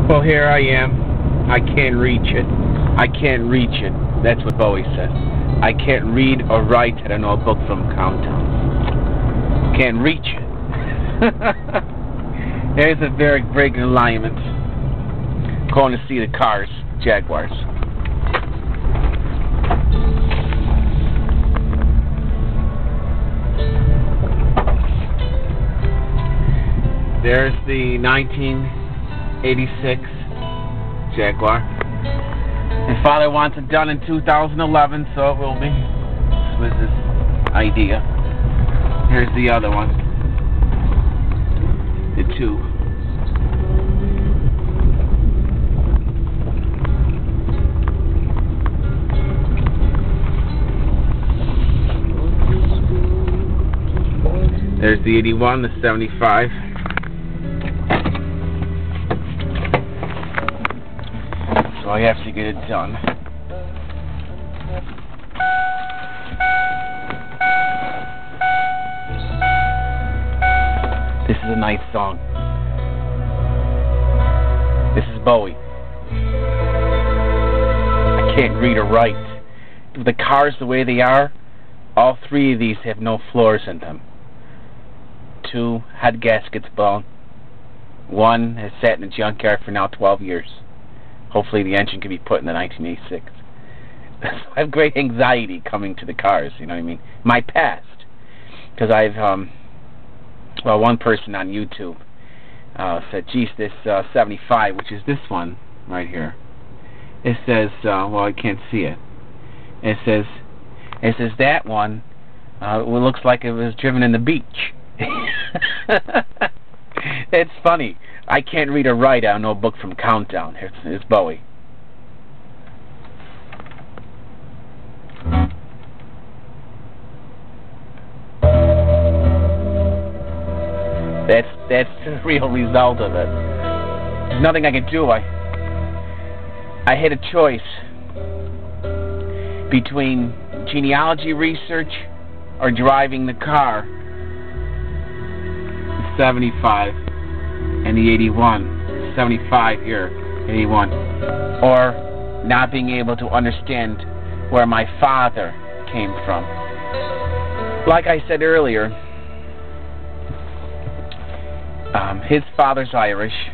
Well, here I am. I can't reach it. I can't reach it. That's what Bowie said. I can't read or write. I don't know a book from Countdown. Can't reach it. There's a very good alignment. Going to see the cars, Jaguars. There's the 1986 Jaguar. My father wants it done in 2011, so it will be. This was his idea. Here's the other one. The two. There's the 81, the 75. So I have to get it done. This is a nice song. This is Bowie. I can't read or write. With the cars the way they are, all three of these have no floors in them. 2 head gaskets blown. 1 has sat in the junkyard for now 12 years. Hopefully the engine can be put in the 1986. I have great anxiety coming to the cars, you know what I mean? My past. Because I've, well, one person on YouTube said, geez, this 75, which is this one right here, it says, well, I can't see it. It says that one, it looks like it was driven in the beach. It's funny. I can't read or write. I know a book from Countdown. Here's Bowie. That's the real result of it. There's nothing I can do. I had a choice between genealogy research or driving the car. 75 and the 81, 75 here, 81, or not being able to understand where my father came from. Like I said earlier, his father's Irish,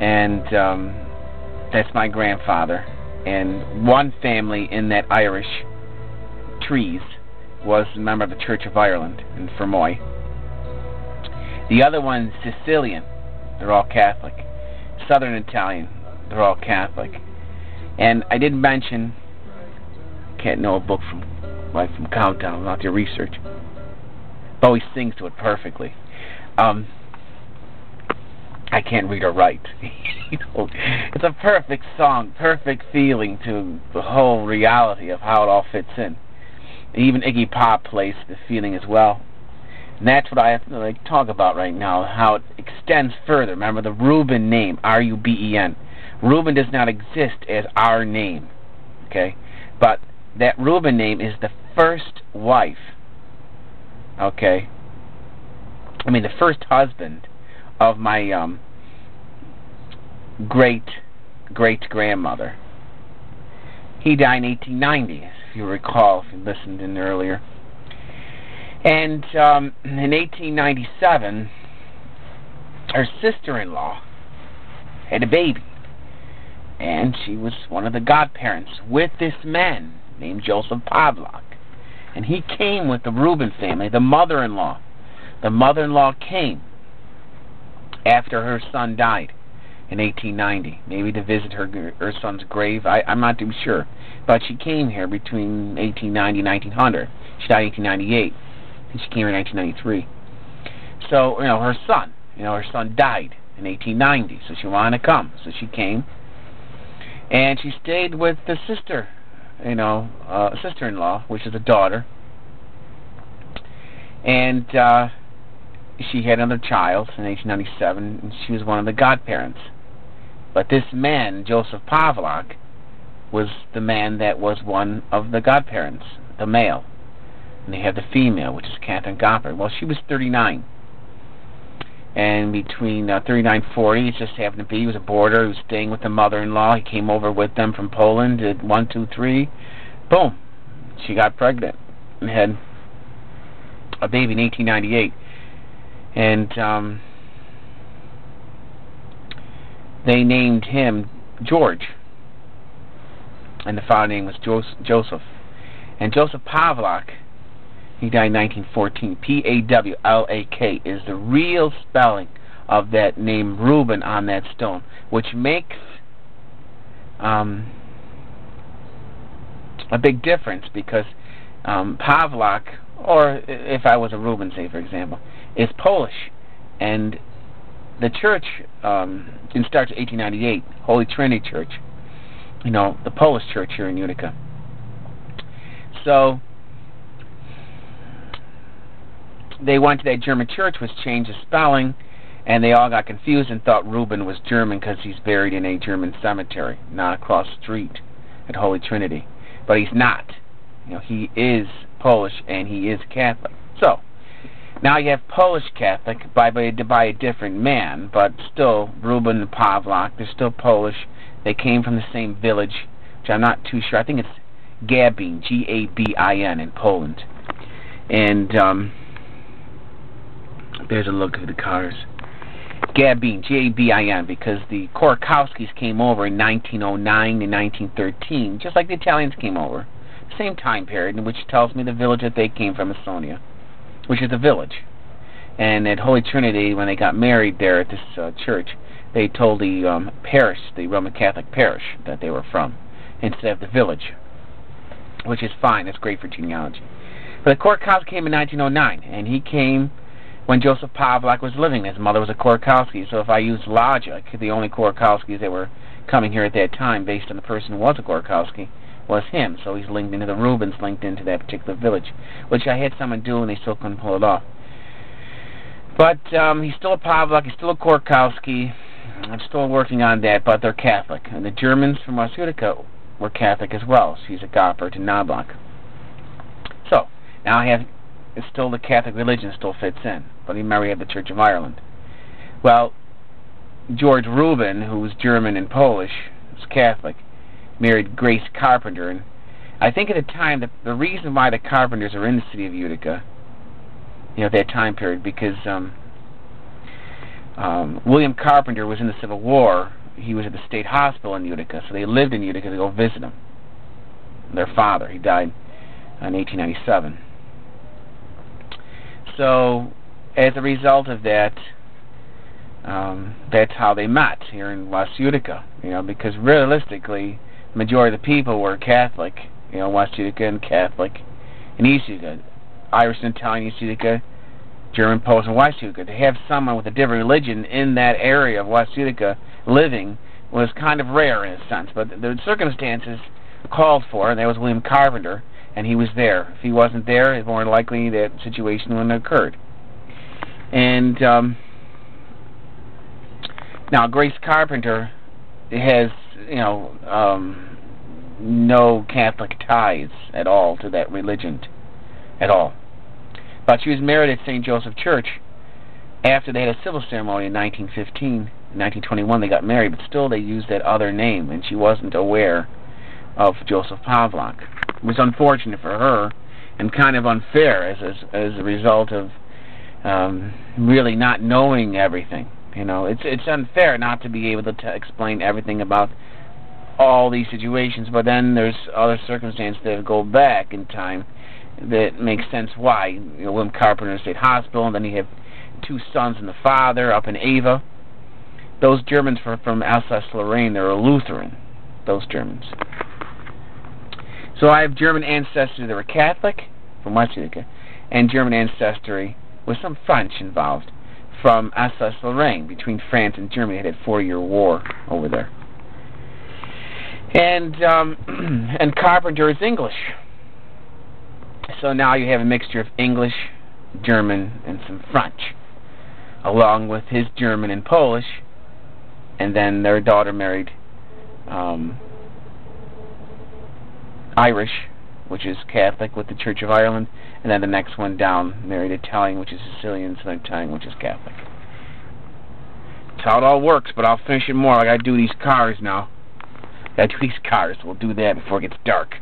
and that's my grandfather, and one family in that Irish trees was a member of the Church of Ireland in Fermoy. The other one's Sicilian. They're all Catholic. Southern Italian. They're all Catholic. And I didn't mention, can't know a book from Countdown without your research. Bowie sings to it perfectly. I can't read or write. You know, it's a perfect song, perfect feeling to the whole reality of how it all fits in. Even Iggy Pop plays the feeling as well. And that's what I have to talk about right now, how it extends further. Remember the Reuben name, R-U-B-E-N. Reuben does not exist as our name, okay? But that Reuben name is the first wife, okay? I mean, the first husband of my great-great-grandmother. He died in 1890, if you recall, if you listened in earlier. And in 1897, her sister-in-law had a baby. And she was one of the godparents with this man named Joseph Pavlak. And he came with the Reuben family, the mother-in-law. The mother-in-law came after her son died in 1890, maybe to visit her son's grave. I'm not too sure. But she came here between 1890 and 1900. She died in 1898. And she came here in 1993. So, her son died in 1890, so she wanted to come. So she came, and she stayed with the sister, sister-in-law, which is a daughter. And she had another child in 1897, and she was one of the godparents. But this man, Joseph Pavlak, was the man that was one of the godparents, the male. And they have the female, which is Catherine Gopper. Well, she was 39. And between 39 and 40, it just happened to be, he was a boarder, he was staying with the mother-in-law, he came over with them from Poland, did 1, 2, 3, boom, she got pregnant and had a baby in 1898. And they named him George, and the father name was Joseph. And Joseph Pawlak, he died in 1914. P-A-W-L-A-K is the real spelling of that name Reuben on that stone, which makes a big difference, because Pawlak, or if I was a Reuben, say for example, is Polish, and the church it starts in 1898, Holy Trinity Church, you know, the Polish church here in Utica. So they went to that German church, which changed the spelling, and they all got confused and thought Reuben was German because he's buried in a German cemetery, not across the street at Holy Trinity. But he's not. You know, he is Polish and he is Catholic. So now you have Polish Catholic by a different man, but still Reuben and Pawlak, they're still Polish. They came from the same village, which I'm not too sure. I think it's Gabin, G-A-B-I-N in Poland. And there's a look at the cars. Gabin, G-A-B-I-N, because the Korkowskis came over in 1909 and 1913, just like the Italians came over. Same time period, which tells me the village that they came from is Sonia, which is the village. And at Holy Trinity, when they got married there at this church, they told the parish, the Roman Catholic parish, that they were from, instead of the village, which is fine. It's great for genealogy. But the Korkowski came in 1909, and he came when Joseph Pawlak was living. His mother was a Korkowski, so if I use logic, the only Korkowskis that were coming here at that time, based on the person who was a Korkowski, was him. So he's linked into the Reubens, linked into that particular village, which I had someone do and they still couldn't pull it off. But he's still a Pawlak, he's still a Korkowski. I'm still working on that, but they're Catholic. And the Germans from West Utica were Catholic as well. She's a Goppert and Knobloch. So now I have, it's still the Catholic religion still fits in, but now we have the Church of Ireland. Well, George Reuben, who was German and Polish, was Catholic, married Grace Carpenter, and I think at the time the reason why the Carpenters are in the city of Utica, you know, that time period, because William Carpenter was in the Civil War. He was at the state hospital in Utica, so they lived in Utica to go visit him. Their father, he died in 1897. So as a result of that, that's how they met here in West Utica, you know, because realistically the majority of the people were Catholic, you know, West Utica, and Catholic in East Utica, Irish and Italian East Utica, German, Polish, and West Utica. To have someone with a different religion in that area of West Utica living was kind of rare in a sense, but the circumstances called for, and that was William Carpenter, and he was there. If he wasn't there, it's more likely that situation wouldn't have occurred. And now Grace Carpenter has, you know, no Catholic ties at all to that religion, at all. But she was married at St. Joseph Church after they had a civil ceremony in 1915. In 1921 they got married, but still they used that other name, and she wasn't aware of Joseph Pawlak. It was unfortunate for her, and kind of unfair as a result of really not knowing everything. You know, it's unfair not to be able to explain everything about all these situations, but then there's other circumstances that go back in time that makes sense why. You know, William Carpenter State Hospital, and then you have two sons and the father up in Ava. Those Germans were from Alsace-Lorraine. They were Lutheran, those Germans. So I have German ancestry that were Catholic from West Utica, and German ancestry with some French involved from Alsace-Lorraine, between France and Germany. They had a 4-year war over there. And Carpenter is English. So now you have a mixture of English, German, and some French, along with his German and Polish, and then their daughter married Irish, which is Catholic, with the Church of Ireland, and then the next one down married Italian, which is Sicilian, and Italian, which is Catholic. That's how it all works, but I'll finish it more. I gotta do these cars now. Gotta do these cars. We'll do that before it gets dark.